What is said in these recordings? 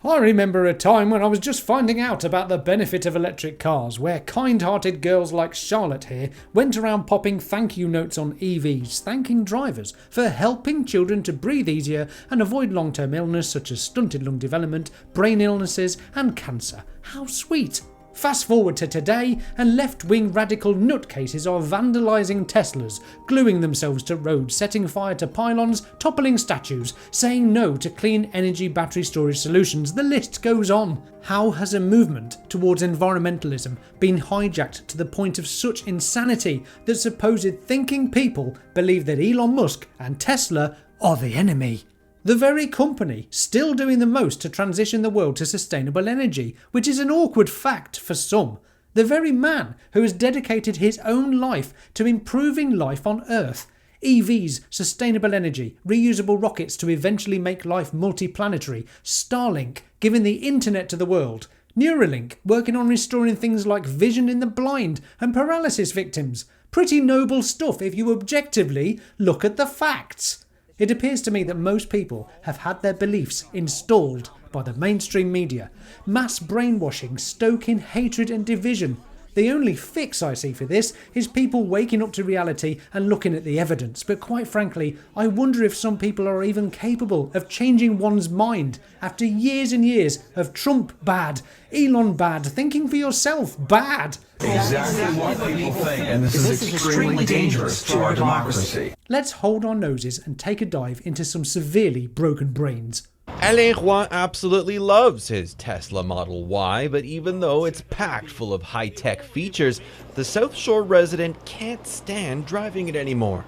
I remember a time when I was just finding out about the benefit of electric cars, where kind-hearted girls like Charlotte here went around popping thank you notes on EVs, thanking drivers for helping children to breathe easier and avoid long-term illness such as stunted lung development, brain illnesses and cancer. How sweet! Fast forward to today, and left-wing radical nutcases are vandalising Teslas, gluing themselves to roads, setting fire to pylons, toppling statues, saying no to clean energy battery storage solutions. The list goes on. How has a movement towards environmentalism been hijacked to the point of such insanity that supposed thinking people believe that Elon Musk and Tesla are the enemy? The very company still doing the most to transition the world to sustainable energy, which is an awkward fact for some. The very man who has dedicated his own life to improving life on Earth. EVs, sustainable energy, reusable rockets to eventually make life multiplanetary, Starlink giving the internet to the world, Neuralink working on restoring things like vision in the blind and paralysis victims. Pretty noble stuff if you objectively look at the facts. It appears to me that most people have had their beliefs installed by the mainstream media, mass brainwashing, stoking hatred and division. The only fix I see for this is people waking up to reality and looking at the evidence. But quite frankly, I wonder if some people are even capable of changing one's mind after years and years of Trump bad, Elon bad, thinking for yourself bad. Exactly what people think, and this is extremely dangerous to our democracy. Let's hold our noses and take a dive into some severely broken brains. Alain Roy absolutely loves his Tesla Model Y, but even though it's packed full of high-tech features, the South Shore resident can't stand driving it anymore.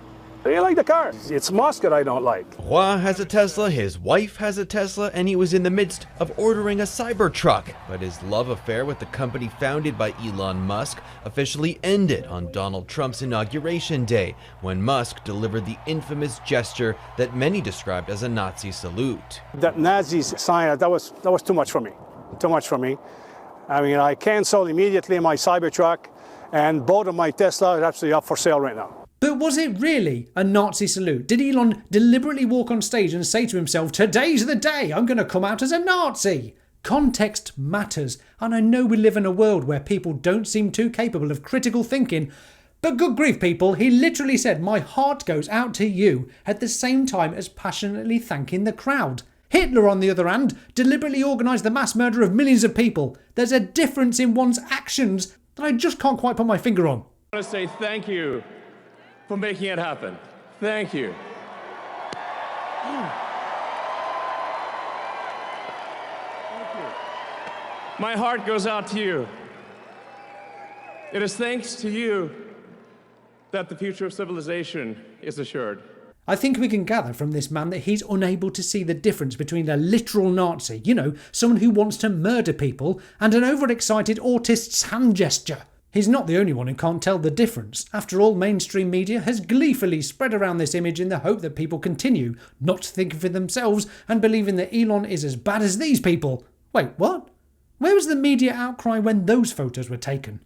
I don't like the car. It's Musk that I don't like. Roy has a Tesla, his wife has a Tesla, and he was in the midst of ordering a Cybertruck. But his love affair with the company founded by Elon Musk officially ended on Donald Trump's inauguration day, when Musk delivered the infamous gesture that many described as a Nazi salute. That Nazi sign, that was too much for me. Too much for me. I mean, I canceled immediately my Cybertruck, and both of my Tesla are actually up for sale right now. But was it really a Nazi salute? Did Elon deliberately walk on stage and say to himself, "Today's the day, I'm going to come out as a Nazi"? Context matters, and I know we live in a world where people don't seem too capable of critical thinking, but good grief people, he literally said, "My heart goes out to you," at the same time as passionately thanking the crowd. Hitler, on the other hand, deliberately organised the mass murder of millions of people. There's a difference in one's actions that I just can't quite put my finger on. I want to say thank you for making it happen. Thank you. My heart goes out to you. It is thanks to you that the future of civilization is assured. I think we can gather from this man that he's unable to see the difference between a literal Nazi, someone who wants to murder people, and an overexcited autist's hand gesture. He's not the only one who can't tell the difference. After all, mainstream media has gleefully spread around this image in the hope that people continue not thinking for themselves and believing that Elon is as bad as these people. Wait, what? Where was the media outcry when those photos were taken?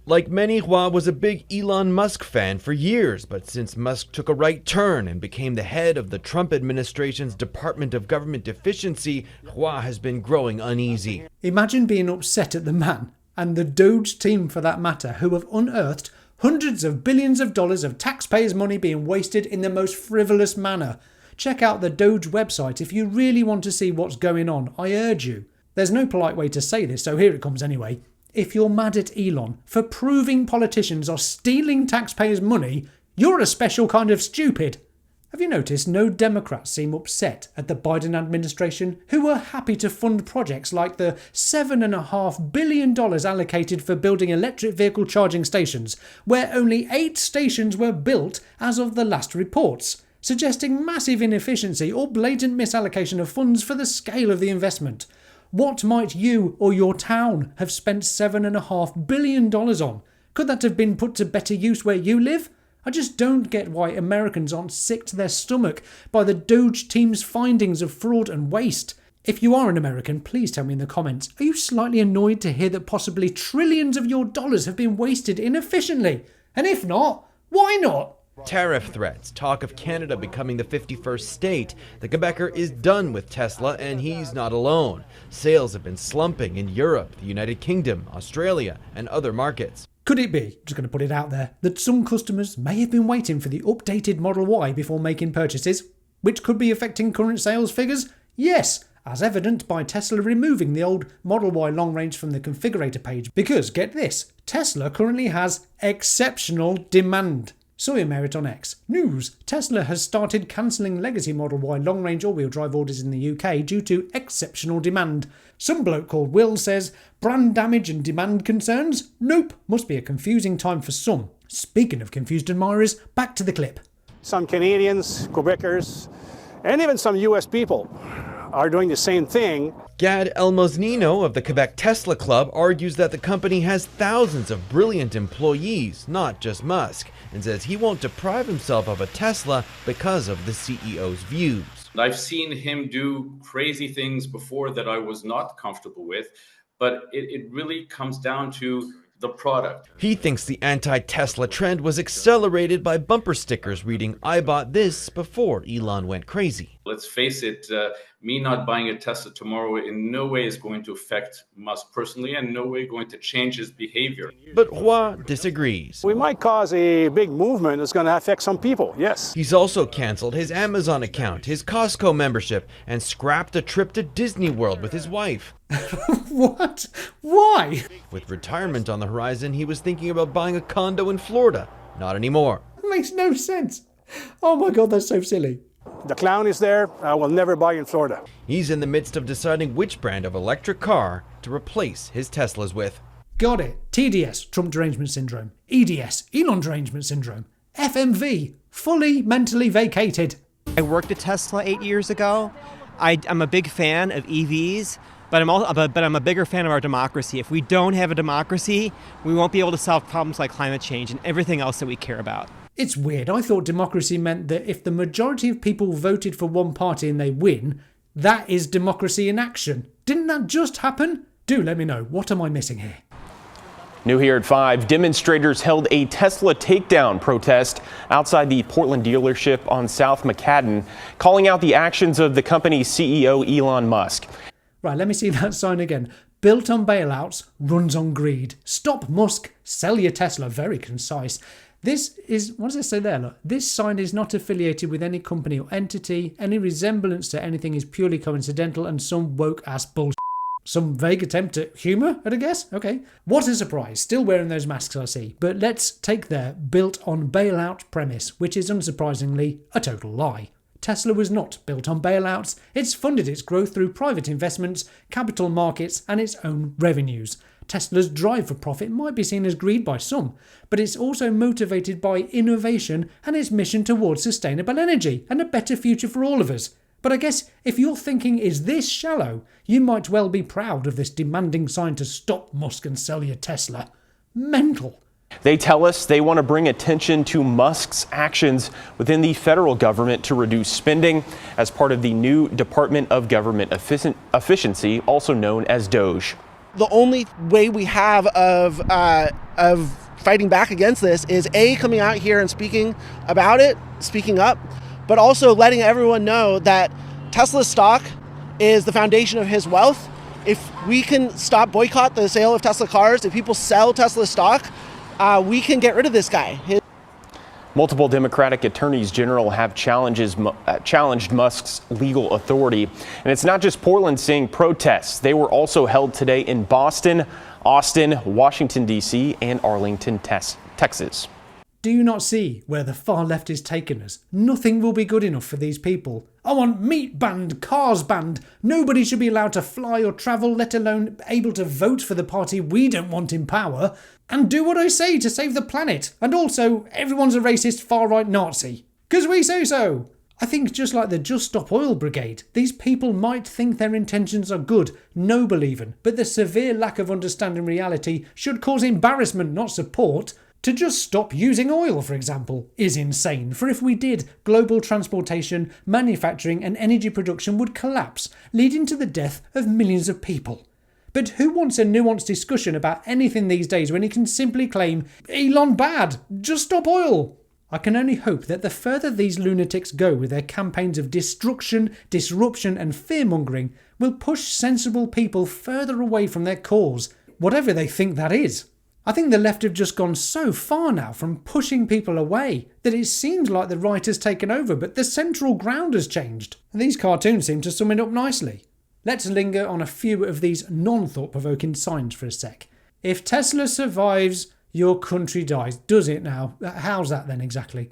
Like many, Roy was a big Elon Musk fan for years, but since Musk took a right turn and became the head of the Trump administration's Department of Government Efficiency, Roy has been growing uneasy. Imagine being upset at the man, and the D.O.G.E team for that matter, who have unearthed hundreds of billions of dollars of taxpayers' money being wasted in the most frivolous manner. Check out the D.O.G.E website if you really want to see what's going on, I urge you. There's no polite way to say this, so here it comes anyway. If you're mad at Elon for proving politicians are stealing taxpayers' money, you're a special kind of stupid. Have you noticed no Democrats seem upset at the Biden administration, who were happy to fund projects like the $7.5 billion allocated for building electric vehicle charging stations, where only 8 stations were built as of the last reports, suggesting massive inefficiency or blatant misallocation of funds for the scale of the investment. What might you or your town have spent $7.5 billion on? Could that have been put to better use where you live? I just don't get why Americans aren't sick to their stomach by the D.O.G.E team's findings of fraud and waste. If you are an American, please tell me in the comments, are you slightly annoyed to hear that possibly trillions of your dollars have been wasted inefficiently? And if not, why not? Tariff threats, talk of Canada becoming the 51st state. The Quebecer is done with Tesla, and he's not alone. Sales have been slumping in Europe, the United Kingdom, Australia, and other markets. Could it be, just going to put it out there, that some customers may have been waiting for the updated Model Y before making purchases, which could be affecting current sales figures? Yes, as evident by Tesla removing the old Model Y long range from the configurator page, because, get this, Tesla currently has exceptional demand. Sawyer Merritt on X. News. Tesla has started cancelling legacy Model Y long-range all-wheel drive orders in the UK due to exceptional demand. Some bloke called Will says, brand damage and demand concerns? Nope. Must be a confusing time for some. Speaking of confused admirers, back to the clip. Some Canadians, Quebecers, and even some US people are doing the same thing. Gad Elmosnino of the Quebec Tesla Club argues that the company has thousands of brilliant employees, not just Musk, and says he won't deprive himself of a Tesla because of the CEO's views. I've seen him do crazy things before that I was not comfortable with, but it really comes down to the product. He thinks the anti-Tesla trend was accelerated by bumper stickers reading, "I bought this" before Elon went crazy. Let's face it, me not buying a Tesla tomorrow in no way is going to affect Musk personally and no way going to change his behavior. But Roy disagrees. We might cause a big movement that's going to affect some people, yes. He's also cancelled his Amazon account, his Costco membership, and scrapped a trip to Disney World with his wife. What? Why? With retirement on the horizon, he was thinking about buying a condo in Florida. Not anymore. Makes no sense. Oh my god, that's so silly. The clown is there. I will never buy in Florida. He's in the midst of deciding which brand of electric car to replace his Teslas with. Got it. TDS, Trump Derangement Syndrome. EDS, Elon Derangement Syndrome. FMV, fully mentally vacated. I worked at Tesla 8 years ago. I'm a big fan of EVs, but I'm a bigger fan of our democracy. If we don't have a democracy, we won't be able to solve problems like climate change and everything else that we care about. It's weird. I thought democracy meant that if the majority of people voted for one party and they win, that is democracy in action. Didn't that just happen? Do let me know. What am I missing here? New here at 5, demonstrators held a Tesla takedown protest outside the Portland dealership on South McCadden, calling out the actions of the company's CEO Elon Musk. Right, let me see that sign again. Built on bailouts, runs on greed. Stop Musk, sell your Tesla. Very concise. This is, what does it say there? Look, this sign is not affiliated with any company or entity. Any resemblance to anything is purely coincidental and some woke-ass bullshit. Some vague attempt at humour, I'd guess? Okay. What a surprise. Still wearing those masks, I see. But let's take their built on bailout premise, which is unsurprisingly a total lie. Tesla was not built on bailouts. It's funded its growth through private investments, capital markets, and its own revenues. Tesla's drive for profit might be seen as greed by some, but it's also motivated by innovation and its mission towards sustainable energy and a better future for all of us. But I guess if your thinking is this shallow, you might well be proud of this demanding sign to stop Musk and sell your Tesla. Mental. They tell us they want to bring attention to Musk's actions within the federal government to reduce spending as part of the new Department of Government Efficiency, also known as D.O.G.E. The only way we have of fighting back against this is A, coming out here and speaking about it, speaking up, but also letting everyone know that Tesla stock is the foundation of his wealth. If we can boycott the sale of Tesla cars, if people sell Tesla stock, we can get rid of this guy. Multiple Democratic attorneys general have challenged Musk's legal authority. And it's not just Portland seeing protests. They were also held today in Boston, Austin, Washington, D.C., and Arlington, Texas. Do you not see where the far left is taking us? Nothing will be good enough for these people. I want meat banned, cars banned. Nobody should be allowed to fly or travel, let alone able to vote for the party we don't want in power. And do what I say to save the planet. And also, everyone's a racist far-right Nazi. 'Cause we say so. I think just like the Just Stop Oil Brigade, these people might think their intentions are good, noble even, but the severe lack of understanding reality should cause embarrassment, not support. To just stop using oil, for example, is insane, for if we did, global transportation, manufacturing and energy production would collapse, leading to the death of millions of people. But who wants a nuanced discussion about anything these days when he can simply claim, Elon bad, just stop oil? I can only hope that the further these lunatics go with their campaigns of destruction, disruption and fearmongering will push sensible people further away from their cause, whatever they think that is. I think the left have just gone so far now from pushing people away that it seems like the right has taken over, but the central ground has changed. And these cartoons seem to sum it up nicely. Let's linger on a few of these non-thought-provoking signs for a sec. If Tesla survives, your country dies. Does it now? How's that then exactly?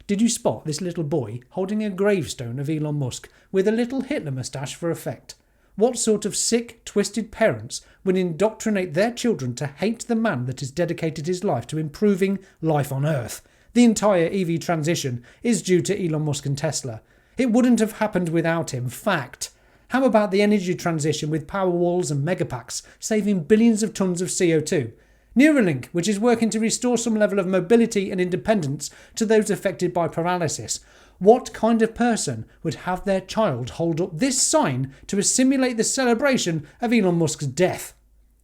Did you spot this little boy holding a gravestone of Elon Musk with a little Hitler moustache for effect? What sort of sick, twisted parents would indoctrinate their children to hate the man that has dedicated his life to improving life on Earth? The entire EV transition is due to Elon Musk and Tesla. It wouldn't have happened without him. Fact. How about the energy transition with Powerwalls and Megapacks saving billions of tons of CO2? Neuralink, which is working to restore some level of mobility and independence to those affected by paralysis. What kind of person would have their child hold up this sign to assimilate the celebration of Elon Musk's death?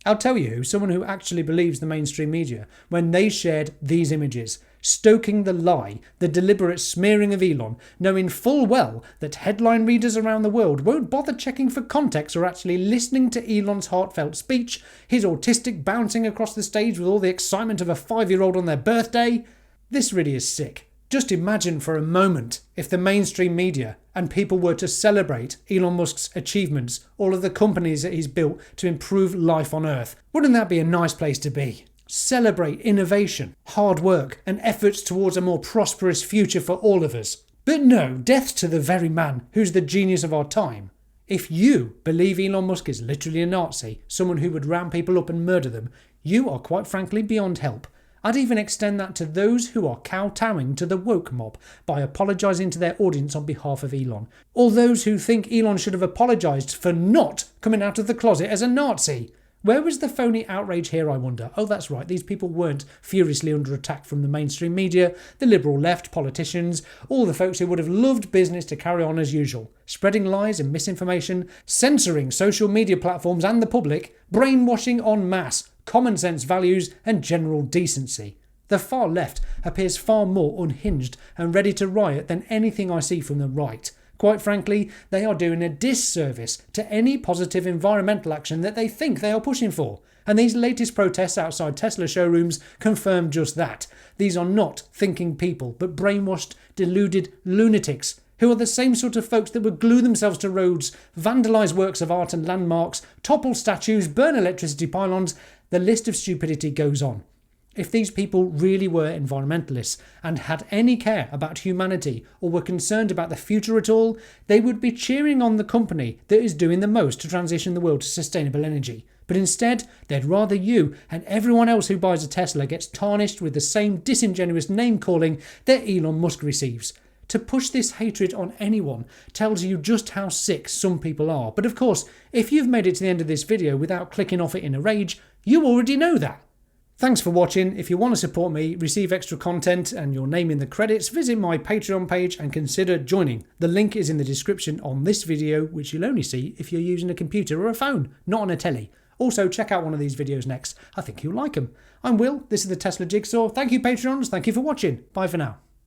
I'll tell you, someone who actually believes the mainstream media when they shared these images, stoking the lie, the deliberate smearing of Elon, knowing full well that headline readers around the world won't bother checking for context or actually listening to Elon's heartfelt speech, his autistic bouncing across the stage with all the excitement of a 5-year-old on their birthday. This really is sick. Just imagine for a moment if the mainstream media and people were to celebrate Elon Musk's achievements, all of the companies that he's built to improve life on Earth. Wouldn't that be a nice place to be? Celebrate innovation, hard work, and efforts towards a more prosperous future for all of us. But no, death to the very man who's the genius of our time. If you believe Elon Musk is literally a Nazi, someone who would round people up and murder them, you are quite frankly beyond help. I'd even extend that to those who are kowtowing to the woke mob by apologising to their audience on behalf of Elon. Or those who think Elon should have apologised for not coming out of the closet as a Nazi. Where was the phony outrage here, I wonder? Oh, that's right, these people weren't furiously under attack from the mainstream media, the liberal left, politicians, all the folks who would have loved business to carry on as usual, spreading lies and misinformation, censoring social media platforms and the public, brainwashing en masse, common sense values and general decency. The far left appears far more unhinged and ready to riot than anything I see from the right. Quite frankly, they are doing a disservice to any positive environmental action that they think they are pushing for. And these latest protests outside Tesla showrooms confirm just that. These are not thinking people, but brainwashed, deluded lunatics who are the same sort of folks that would glue themselves to roads, vandalise works of art and landmarks, topple statues, burn electricity pylons. The list of stupidity goes on. If these people really were environmentalists and had any care about humanity or were concerned about the future at all, they would be cheering on the company that is doing the most to transition the world to sustainable energy. But instead, they'd rather you and everyone else who buys a Tesla gets tarnished with the same disingenuous name-calling that Elon Musk receives. To push this hatred on anyone tells you just how sick some people are. But of course, if you've made it to the end of this video without clicking off it in a rage, you already know that. Thanks for watching. If you want to support me, receive extra content and your name in the credits, visit my Patreon page and consider joining. The link is in the description on this video, which you'll only see if you're using a computer or a phone, not on a telly. Also, check out one of these videos next. I think you'll like them. I'm Will, this is the Tesla Jigsaw. Thank you, Patreons. Thank you for watching. Bye for now.